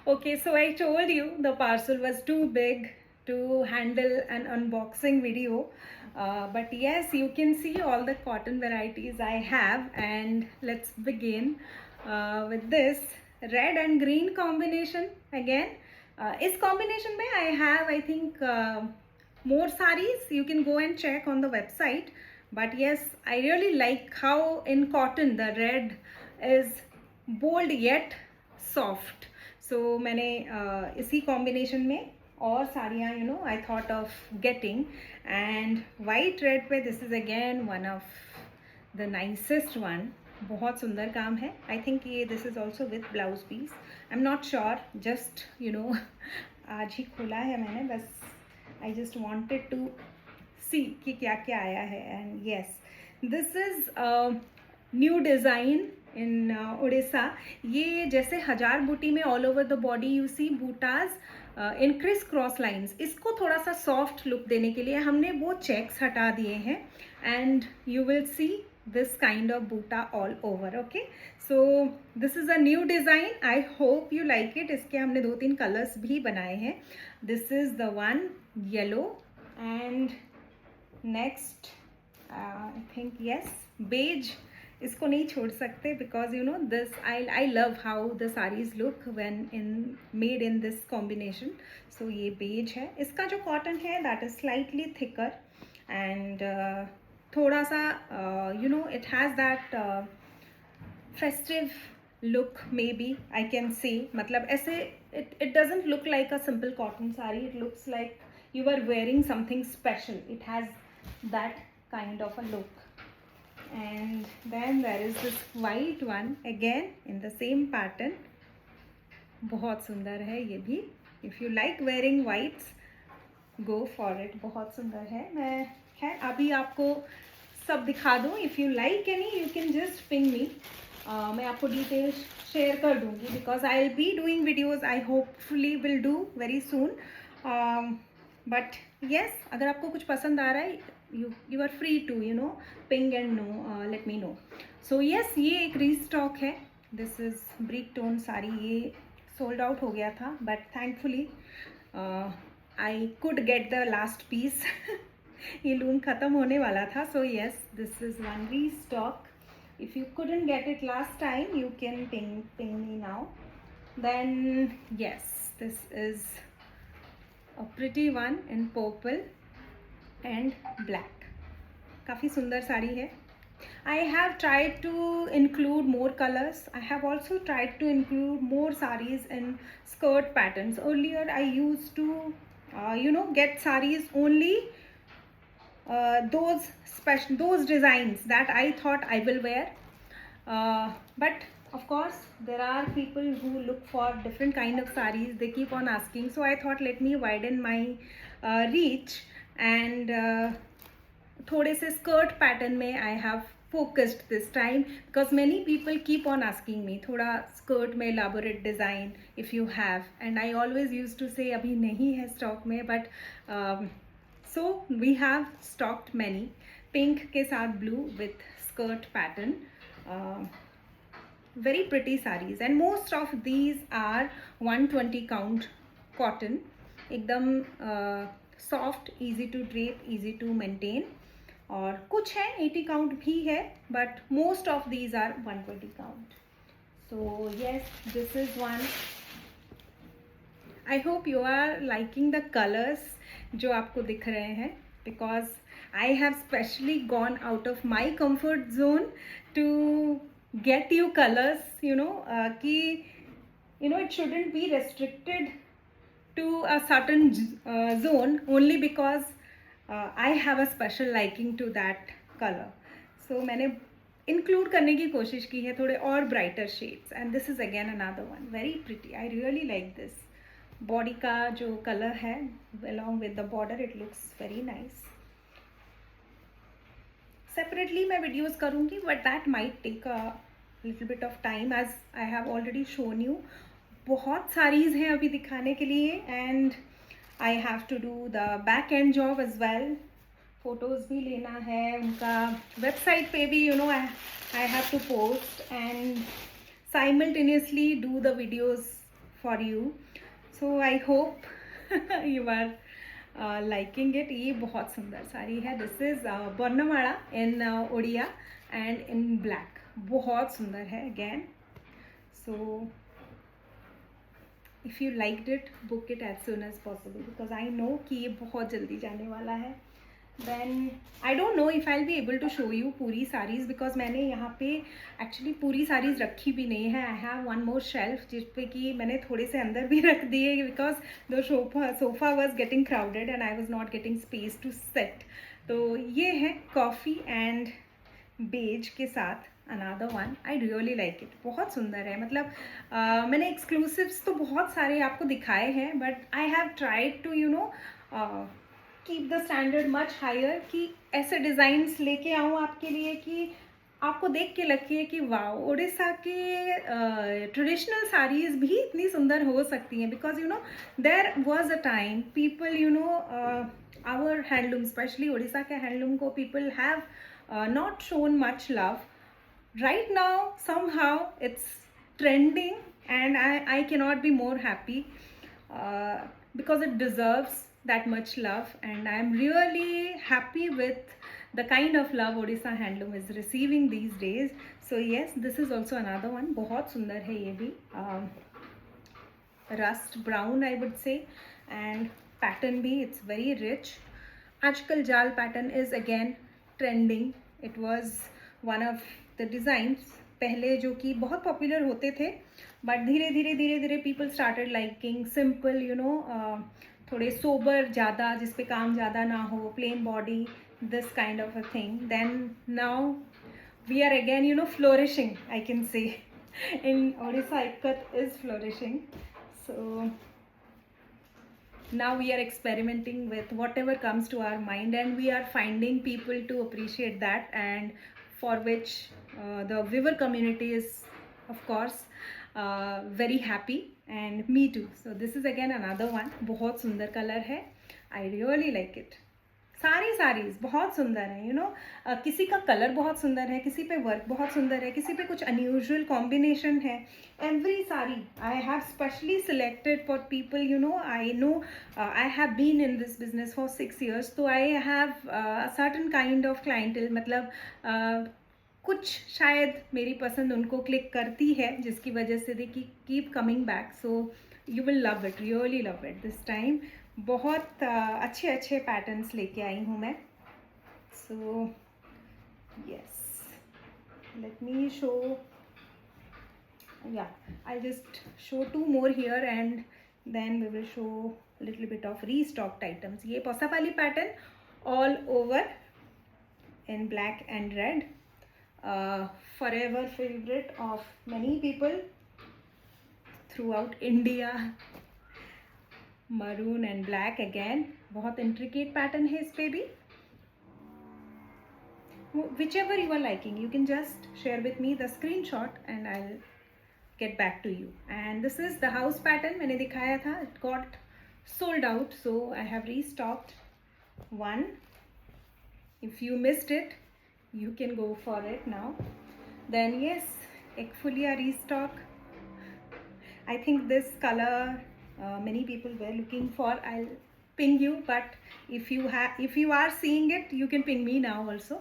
Okay, so I told you the parcel was too big to handle an unboxing video. But yes, you can see all the cotton varieties I have, and let's begin with this red and green combination again. Is combination mein I have, I think, more saris. You can go and check on the website. But yes, I really like how in cotton the red is bold yet soft. So मैंने इसी combination में और साड़ियाँ I thought of getting and white red पे this is again one of the nicest one. बहुत सुंदर काम है. आई थिंक ये this is also with blouse piece. I am not sure, just आज ही खोला है मैंने, बस I just wanted to see कि क्या क्या आया है. And yes, this is new design in Orissa. ये जैसे हजार बूटी में all over the body you see बूटाज इन क्रिस क्रॉस लाइंस, इसको थोड़ा सा सॉफ्ट लुक देने के लिए हमने वो चेक्स हटा दिए हैं. And you will see this kind of buta all over. Okay, so this is a new design. I hope you like it. इसके हमने 2-3 कलर्स भी बनाए हैं. This is the one yellow and next I think yes beige. इसको नहीं छोड़ सकते because you know this I love how the sarees look when made in this combination. So ये beige है. इसका जो cotton है that is slightly thicker and थोड़ा सा it has that festive look, maybe I can say. मतलब ऐसे it doesn't look like a simple cotton saree. It looks like you are wearing something special. It has that kind of a look. And then there is this white one again in the same pattern. बहुत सुंदर है ये भी. If you like wearing whites, go for it. बहुत सुंदर है. मैं खैर अभी आपको सब दिखा दूँ. If you like any you can just ping me. मैं आपको डिटेल्स शेयर कर दूँगी because I will be doing videos. I hopefully will do very soon. But yes, अगर आपको कुछ पसंद आ रहा है you are free to ping and let me know. So yes, ये एक रीस्टॉक है. This is brick tone sari. ये सोल्ड आउट हो गया था but thankfully I could get the last piece. ये लूम ख़त्म होने वाला था. So yes, this is one restock. If you couldn't get it last time you can ping me now. Then yes, this is a pretty one in purple and black. काफ़ी सुंदर साड़ी है. I have tried to include more colors. I have also tried to include more sarees in skirt patterns. Earlier I used to get sarees only those designs that I thought I will wear. But of course there are people who look for different kind of sarees. They keep on asking, so I thought let me widen my reach and थोड़े से skirt pattern में I have focused this time because many people keep on asking me थोड़ा skirt में elaborate design if you have. And I always use to say अभी नहीं है stock में. But so we have stocked many. Pink के साथ blue with skirt pattern. very pretty sarees and most of these are 120 count cotton. एकदम soft, easy to drape, easy to maintain. और कुछ है 80 count भी है but most of these are 120 count. So yes, this is one. I hope you are liking the colors जो आपको दिख रहे हैं because I have specially gone out of my comfort zone to get you colors, कि it shouldn't be restricted to a certain zone only because I have a special liking to that color. So मैंने include करने की कोशिश की है थोड़े और brighter shades. And this is again another one, very pretty. I really like this. Body का जो color है along with the border, it looks very nice. Separately मैं videos करूँगी but that might take a little bit of time as I have already shown you. बहुत सारीज हैं अभी दिखाने के लिए and I have to do the back end job as well. Photos भी लेना है उनका. वेबसाइट पे भी I have to post and simultaneously do the videos for you. So I hope you are liking it. ये बहुत सुंदर साड़ी है. This is Bornamala in Odia and in black. बहुत सुंदर है again. So if you liked it, book it as soon as possible because I know कि ये बहुत जल्दी जाने वाला है. Then I don't know if I'll be able to show you पूरी sarees because मैंने यहाँ पे actually पूरी sarees रखी भी नहीं है. I have one more shelf जिस पे कि मैंने थोड़े से अंदर भी रख दिए because the sofa was getting crowded and I was not getting space to sit. तो ये है coffee and beige के साथ another one. I really like it. बहुत सुंदर है. मतलब मैंने exclusives तो बहुत सारे आपको दिखाए हैं but I have tried to keep the standard much higher कि ऐसे डिज़ाइंस लेके आऊँ आपके लिए कि आपको देख के लगे कि वाओ उड़ीसा के ट्रेडिशनल साड़ीज़ भी इतनी सुंदर हो सकती हैं because there was a time people our handloom specially Orissa के हैंडलूम को people have not shown much love. Right now somehow it's trending and I cannot be more happy because it deserves that much love and I'm really happy with the kind of love Odisha Handloom is receiving these days. So yes, this is also another one. बहुत सुंदर है ये भी. Rust brown I would say and pattern भी it's very rich. आजकल जाल pattern is again trending. It was one of the designs पहले जो कि बहुत पॉपुलर होते थे बट धीरे धीरे पीपल स्टार्टेड लाइकिंग सिंपल थोड़े सोबर ज़्यादा जिस पे काम ज़्यादा ना हो plain body this kind of a thing. Then now we are again flourishing I can say in Odisha ikat is flourishing. So now we are experimenting with whatever comes to our mind and we are finding people to appreciate that and for which the viewer community is of course very happy and me too. So this is again another one. बहुत सुंदर colour है. I really like it. सारी साड़ीज़ बहुत सुंदर है. किसी का colour बहुत सुंदर है, किसी पे वर्क बहुत सुंदर है, किसी पे कुछ अनयूजुअल कॉम्बिनेशन है. Every sari I have specially selected for people. I know I have been in this business for 6 years. तो I have certain kind of clientele. मतलब कुछ शायद मेरी पसंद उनको क्लिक करती है जिसकी वजह से they keep coming back. So you will love it, really love it this time. बहुत अच्छे पैटर्न्स लेके आई हूँ मैं. So yes, let me show. या I just show 2 more here and then we will show a little bit of restocked items. ये पोसापाली pattern all over in black and red. Forever favorite of many people throughout India. Maroon and black again. बहुत intricate pattern है इस पे भी. Whichever you are liking, you can just share with me the screenshot and I'll get back to you. And this is the house pattern. मैंने दिखाया था. It got sold out, so I have restocked one. If you missed it, you can go for it now. Then yes, एक fulia restock. I think this color many people were looking for. I'll ping you, but if you are seeing it, you can ping me now also.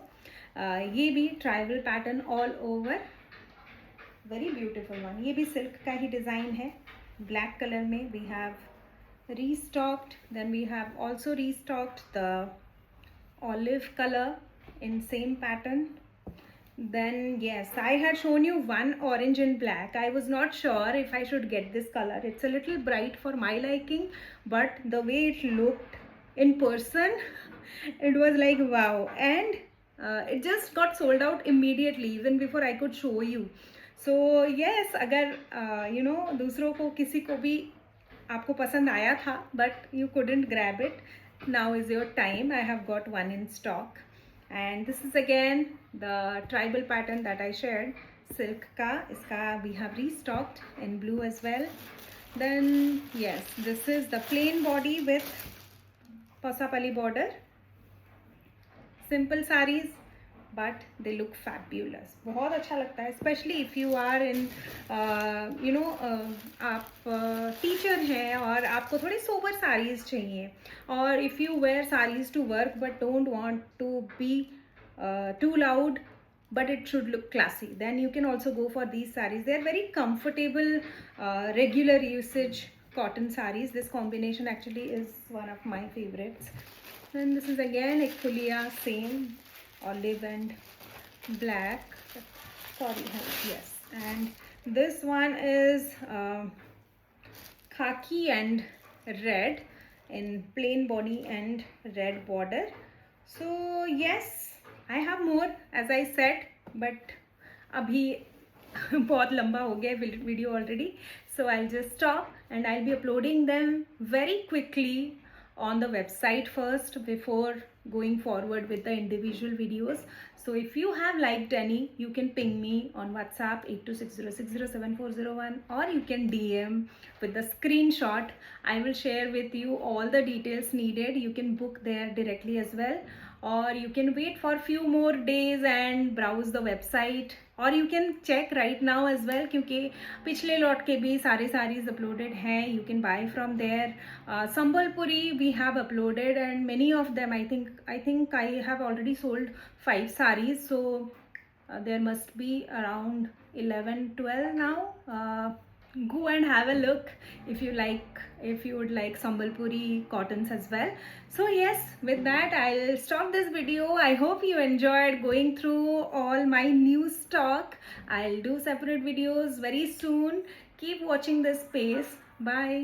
ये भी tribal pattern all over, very beautiful one. ये भी silk का ही design है, black color में. We have restocked. Then we have also restocked the olive color in same pattern. Then yes, I had shown you one orange and black. I was not sure if I should get this color. It's a little bright for my liking, but the way it looked in person, it was like wow. And it just got sold out immediately even before I could show you. So yes, अगर दूसरों को किसी को भी आपको पसंद आया था but you couldn't grab it, now is your time. I have got one in stock. And this is again the tribal pattern that I shared, silk ka. Iska we have restocked in blue as well. Then yes, this is the plain body with Pasapali border. Simple sarees, but they look fabulous. बहुत अच्छा लगता है, specially if you are in you know, आप teacher हैं और आपको थोड़ी sober sarees चाहिए, और if you wear sarees to work but don't want to be too loud, but it should look classy, then you can also go for these sarees. They are very comfortable, regular usage cotton sarees. This combination actually is one of my favorites. And this is again Equillia, same olive and black. Sorry, yes. And this one is khaki and red in plain body and red border. So yes, I have more, as I said, but abhi बहुत लंबा हो गया video already, so I'll just stop and I'll be uploading them very quickly on the website first before going forward with the individual videos. So if you have liked any, you can ping me on WhatsApp 8260607401, or you can DM with the screenshot. I will share with you all the details needed. You can book there directly as well, or you can wait for few more days and browse the website, और you can check right now as well, क्योंकि पिछले lot के भी सारे sarees uploaded हैं. You can buy from there. Sambalpuri we have uploaded and many of them, I think I have already sold 5 sarees, so there must be around 11-12 now. Go and have a look if you would like Sambalpuri cottons as well. So yes, with that I'll stop this video. I hope you enjoyed going through all my new stock. I'll do separate videos very soon. Keep watching this space. Bye.